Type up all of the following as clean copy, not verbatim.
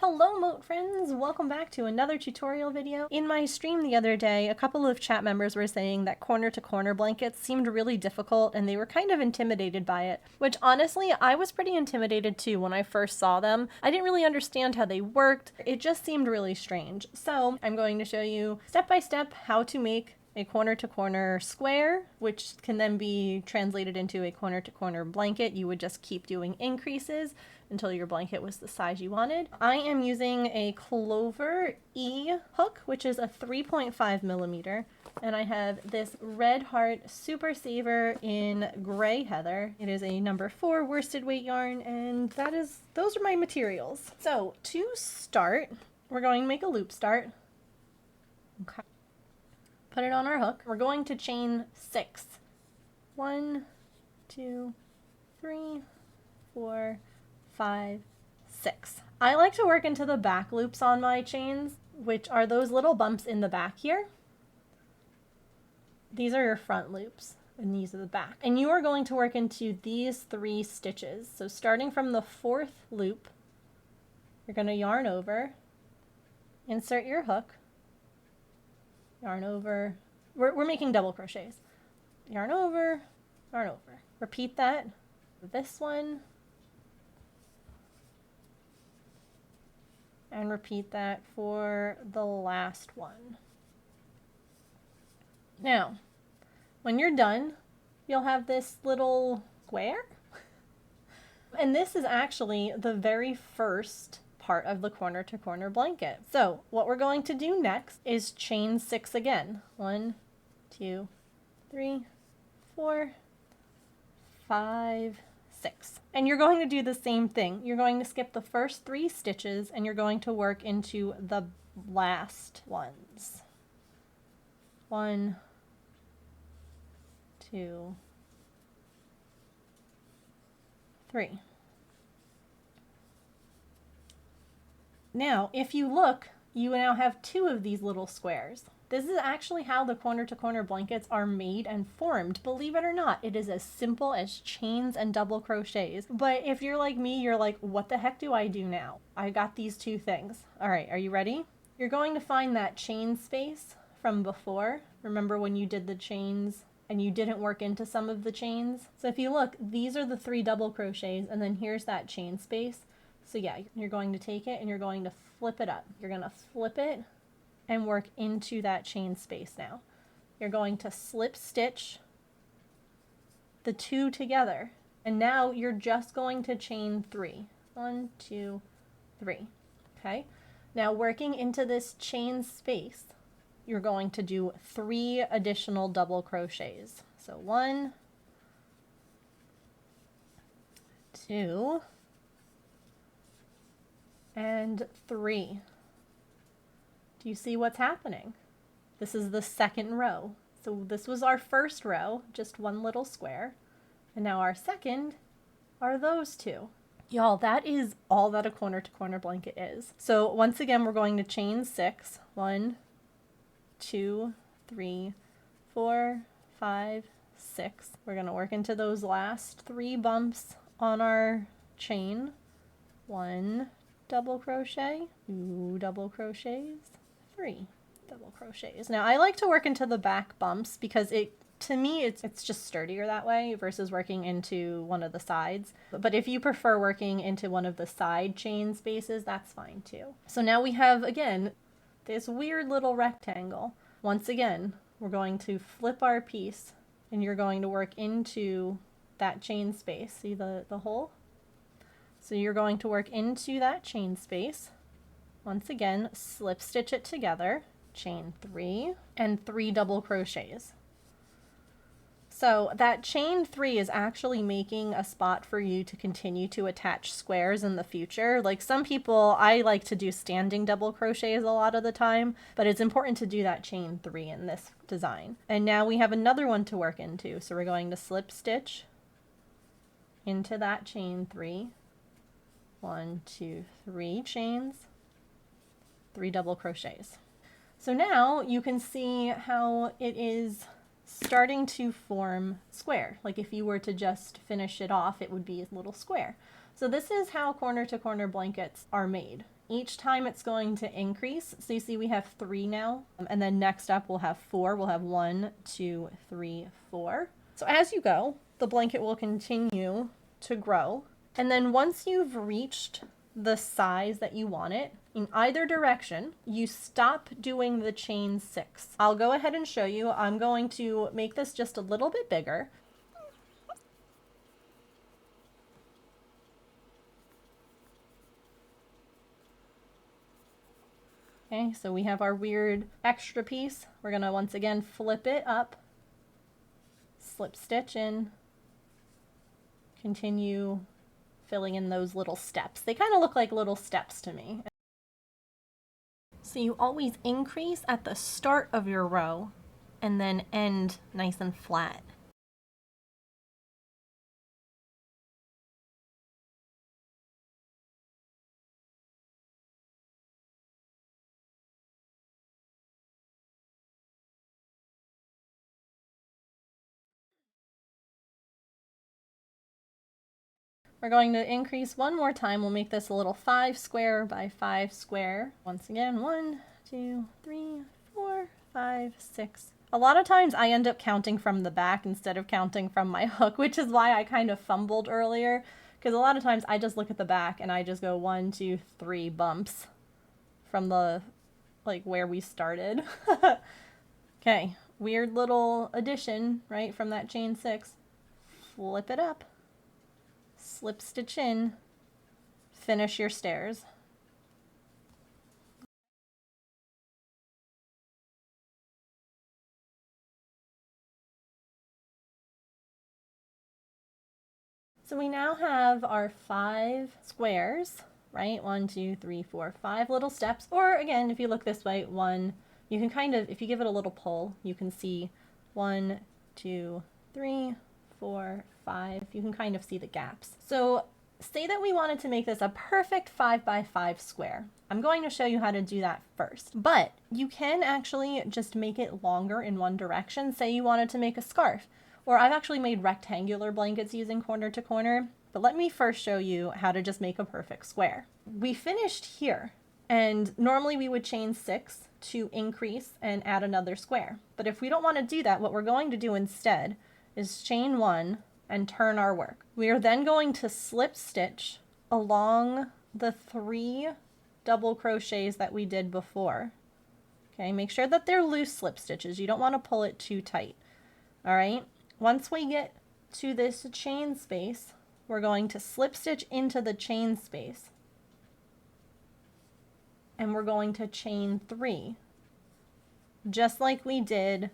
Hello moat friends, welcome back to another tutorial video. In my stream the other day, a couple of chat members were saying that corner to corner blankets seemed really difficult and they were kind of intimidated by it, which honestly I was pretty intimidated too when I first saw them. I didn't really understand how they worked. It just seemed really strange. So I'm going to show you step by step how to make a corner to corner square, which can then be translated into a corner to corner blanket. You would just keep doing increases until your blanket was the size you wanted. I am using a Clover E hook, which is a 3.5 millimeter. And I have this Red Heart Super Saver in Gray Heather. It is a number 4 worsted weight yarn, and those are my materials. So to start, we're going to make a loop start. Okay. Put it on our hook. We're going to chain 6. 1, 2, 3, 4, 5, 6. I like to work into the back loops on my chains, which are those little bumps in the back here. These are your front loops, and these are the back. And you are going to work into these 3 stitches. So starting from the 4th loop, you're going to yarn over, insert your hook, yarn over. We're making double crochets. Yarn over, yarn over. Repeat that. This one. And repeat that for the last one. Now, when you're done, you'll have this little square. And this is actually the very first part of the corner to corner blanket. So what we're going to do next is chain 6 again. 1, 2, 3, 4, 5, 6. And you're going to do the same thing. You're going to skip the first 3 stitches and you're going to work into the last ones. 1, 2, 3. Now, if you look, you now have 2 of these little squares. This is actually how the corner to corner blankets are made and formed. Believe it or not, it is as simple as chains and double crochets. But if you're like me, you're like, what the heck do I do now? I got these 2 things. All right, are you ready? You're going to find that chain space from before. Remember when you did the chains and you didn't work into some of the chains? So if you look, these are the 3 double crochets and then here's that chain space. So yeah, you're going to take it and you're going to flip it up. You're going to flip it and work into that chain space now. You're going to slip stitch the 2 together. And now you're just going to chain 3. 1, 2, 3. Okay? Now working into this chain space, you're going to do 3 additional double crochets. So 1, 2, and 3. Do you see what's happening? This is the second row. So this was our first row, just one little square. And now our second are those 2. Y'all, that is all that a corner to corner blanket is. So once again, we're going to chain 6. 1, 2, 3, 4, 5, 6. We're going to work into those last 3 bumps on our chain. 1 double crochet, 2 double crochets, 3 double crochets. Now I like to work into the back bumps because to me it's just sturdier that way versus working into one of the sides. But if you prefer working into one of the side chain spaces, that's fine too. So now we have again this weird little rectangle. Once again, we're going to flip our piece and you're going to work into that chain space. See the hole? So you're going to work into that chain space. Once again, slip stitch it together, chain 3, and 3 double crochets. So that chain 3 is actually making a spot for you to continue to attach squares in the future. Like some people, I like to do standing double crochets a lot of the time, but it's important to do that chain 3 in this design. And now we have another one to work into. So we're going to slip stitch into that chain 3. 1, 2, 3 chains, 3 double crochets. So now you can see how it is starting to form square. Like if you were to just finish it off, it would be a little square. So this is how corner to corner blankets are made. each time it's going to increase. So you see we have 3 now, and then next up we'll have 4. We'll have 1, 2, 3, 4. So as you go, the blanket will continue to grow. And then once you've reached the size that you want it, in either direction, you stop doing the chain 6. I'll go ahead and show you. I'm going to make this just a little bit bigger. Okay, so we have our weird extra piece. We're gonna once again flip it up, slip stitch in, continue filling in those little steps. They kind of look like little steps to me. So you always increase at the start of your row and then end nice and flat. We're going to increase one more time. We'll make this a little 5 square by 5 square. Once again, 1, 2, 3, 4, 5, 6. A lot of times I end up counting from the back instead of counting from my hook, which is why I kind of fumbled earlier. Because a lot of times I just look at the back and I just go 1, 2, 3 bumps from the, like, where we started. Okay, weird little addition, right, from that chain 6. Flip it up. Slip stitch in, finish your stairs. So we now have our 5 squares, right? 1, 2, 3, 4, 5 little steps. Or again, if you look this way, 1, you can kind of, if you give it a little pull, you can see 1, 2, 3, 4, 5. You can kind of see the gaps. So say that we wanted to make this a perfect 5 by 5 square. I'm going to show you how to do that first, but you can actually just make it longer in one direction. Say you wanted to make a scarf, or I've actually made rectangular blankets using corner to corner, but let me first show you how to just make a perfect square. We finished here, and normally we would chain 6 to increase and add another square. But if we don't want to do that, what we're going to do instead is chain 1 and turn our work. We are then going to slip stitch along the 3 double crochets that we did before. Okay, make sure that they're loose slip stitches. You don't want to pull it too tight. All right, once we get to this chain space, we're going to slip stitch into the chain space. And we're going to chain 3, just like we did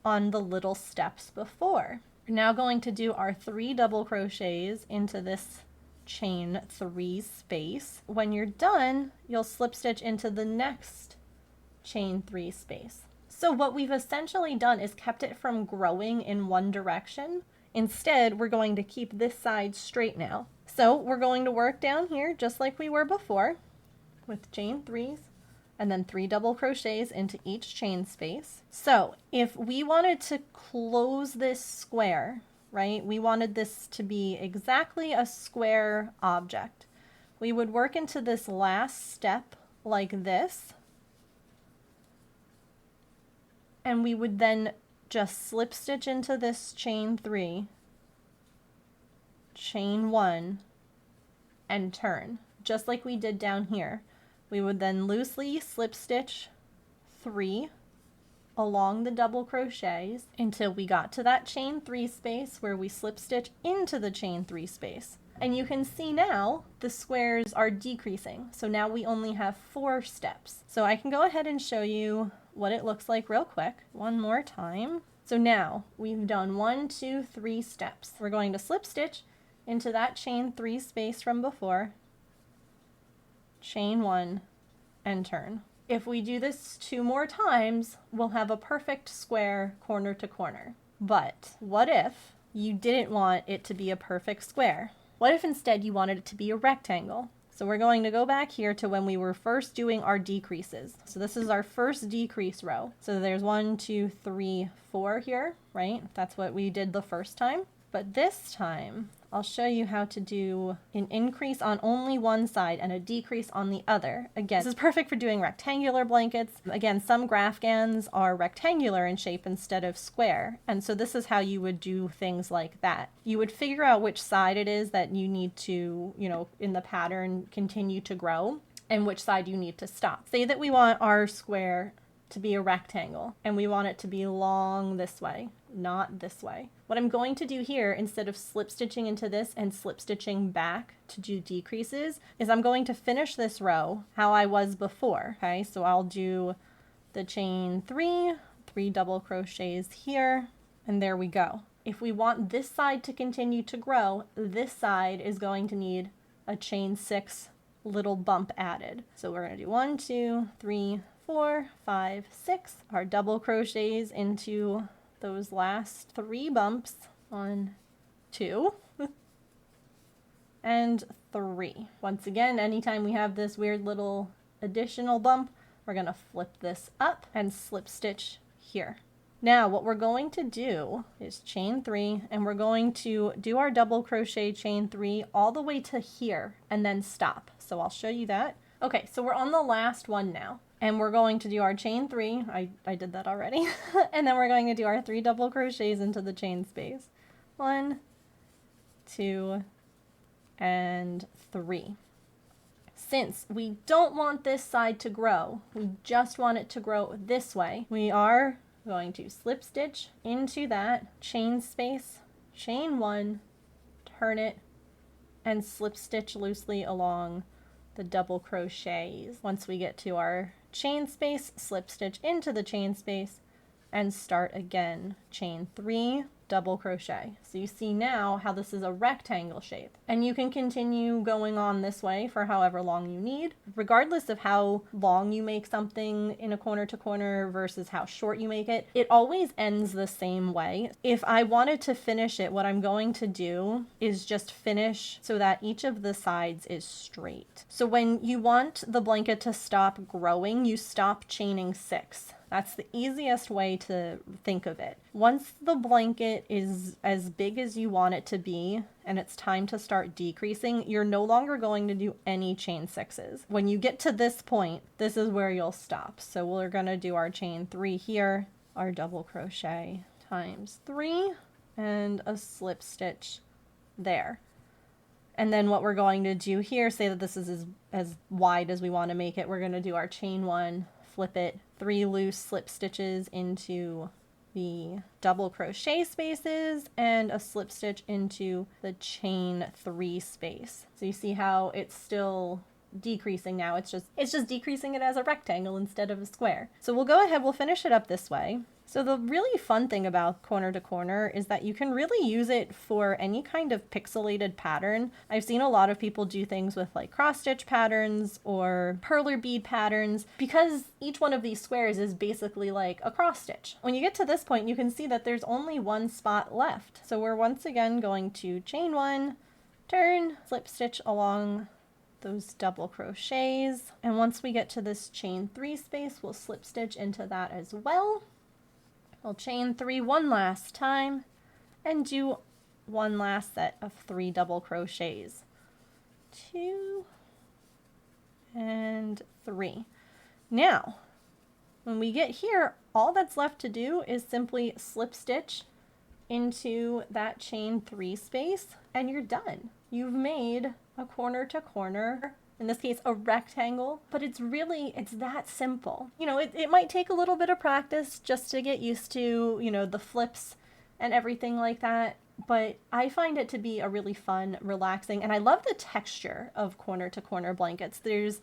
on the little steps before. We're now going to do our 3 double crochets into this chain 3 space. When you're done, you'll slip stitch into the next chain 3 space. So what we've essentially done is kept it from growing in one direction. Instead, we're going to keep this side straight now. So we're going to work down here just like we were before with chain 3s. And then 3 double crochets into each chain space. So if we wanted to close this square, right, we wanted this to be exactly a square object, we would work into this last step like this, and we would then just slip stitch into this chain 3, chain 1, and turn, just like we did down here. We would then loosely slip stitch 3 along the double crochets until we got to that chain 3 space where we slip stitch into the chain 3 space. And you can see now the squares are decreasing. So now we only have 4 steps. So I can go ahead and show you what it looks like real quick one more time. So now we've done 1, 2, 3 steps. We're going to slip stitch into that chain 3 space from before, chain 1, and turn. If we do this 2 more times, we'll have a perfect square corner to corner. But what if you didn't want it to be a perfect square? What if instead you wanted it to be a rectangle? So we're going to go back here to when we were first doing our decreases. So this is our first decrease row. So there's 1, 2, 3, 4 here, right? That's what we did the first time. But this time, I'll show you how to do an increase on only one side and a decrease on the other. Again, this is perfect for doing rectangular blankets. Again, some Graphgans are rectangular in shape instead of square. And so this is how you would do things like that. You would figure out which side it is that you need to, in the pattern continue to grow and which side you need to stop. Say that we want our square to be a rectangle and we want it to be long this way, not this way. What I'm going to do here, instead of slip stitching into this and slip stitching back to do decreases, is I'm going to finish this row how I was before. Okay, so I'll do the chain 3 double crochets here, and there we go. If we want this side to continue to grow, this side is going to need a chain 6 little bump added. So we're going to do 1, 2, 3, 4, 5, 6, our double crochets into those last 3 bumps. 1, 2, and 3. Once again, anytime we have this weird little additional bump, we're going to flip this up and slip stitch here. Now what we're going to do is chain 3, and we're going to do our double crochet chain 3 all the way to here and then stop. So I'll show you that. Okay, so we're on the last one now. And we're going to do our chain 3. I did that already. And then we're going to do our 3 double crochets into the chain space. 1, 2, and 3. Since we don't want this side to grow, we just want it to grow this way, we are going to slip stitch into that chain space, chain 1, turn it, and slip stitch loosely along the double crochets. Once we get to our chain space, slip stitch into the chain space and start again. Chain 3, double crochet. So you see now how this is a rectangle shape, and you can continue going on this way for however long you need, regardless of how long you make something in a corner to corner versus how short you make it. It always ends the same way. If I wanted to finish it, what I'm going to do is just finish so that each of the sides is straight. So when you want the blanket to stop growing, you stop chaining 6. That's the easiest way to think of it. Once the blanket is as big as you want it to be and it's time to start decreasing, you're no longer going to do any chain 6s. When you get to this point, this is where you'll stop. So we're going to do our chain 3 here, our double crochet times 3, and a slip stitch there. And then what we're going to do here, say that this is as wide as we want to make it, we're going to do our chain 1, flip it, 3 loose slip stitches into the double crochet spaces and a slip stitch into the chain 3 space. So you see how it's still decreasing now. It's just decreasing it as a rectangle instead of a square. So we'll go ahead, we'll finish it up this way. So the really fun thing about corner to corner is that you can really use it for any kind of pixelated pattern. I've seen a lot of people do things with like cross stitch patterns or perler bead patterns, because each one of these squares is basically like a cross stitch. When you get to this point, you can see that there's only one spot left. So we're once again going to chain 1, turn, slip stitch along those double crochets. And once we get to this chain 3 space, we'll slip stitch into that as well. We'll chain 3 one last time and do one last set of 3 double crochets. 2 and 3. Now, when we get here, all that's left to do is simply slip stitch into that chain 3 space and you're done. You've made a corner to corner, in this case a rectangle, but it's that simple. It might take a little bit of practice just to get used to, the flips and everything like that, but I find it to be a really fun, relaxing, and I love the texture of corner to corner blankets. There's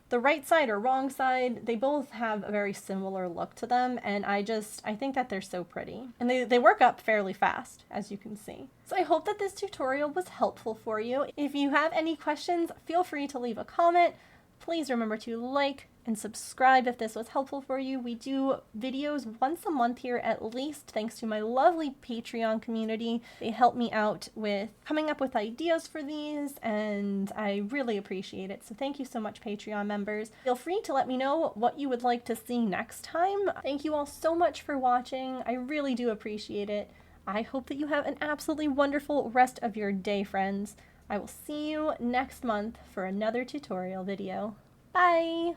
the right side or wrong side, they both have a very similar look to them, and I think that they're so pretty. And they work up fairly fast, as you can see. So I hope that this tutorial was helpful for you. If you have any questions, feel free to leave a comment. Please remember to like and subscribe if this was helpful for you. We do videos once a month here at least, thanks to my lovely Patreon community. They help me out with coming up with ideas for these, and I really appreciate it. So thank you so much, Patreon members. Feel free to let me know what you would like to see next time. Thank you all so much for watching. I really do appreciate it. I hope that you have an absolutely wonderful rest of your day, friends. I will see you next month for another tutorial video. Bye!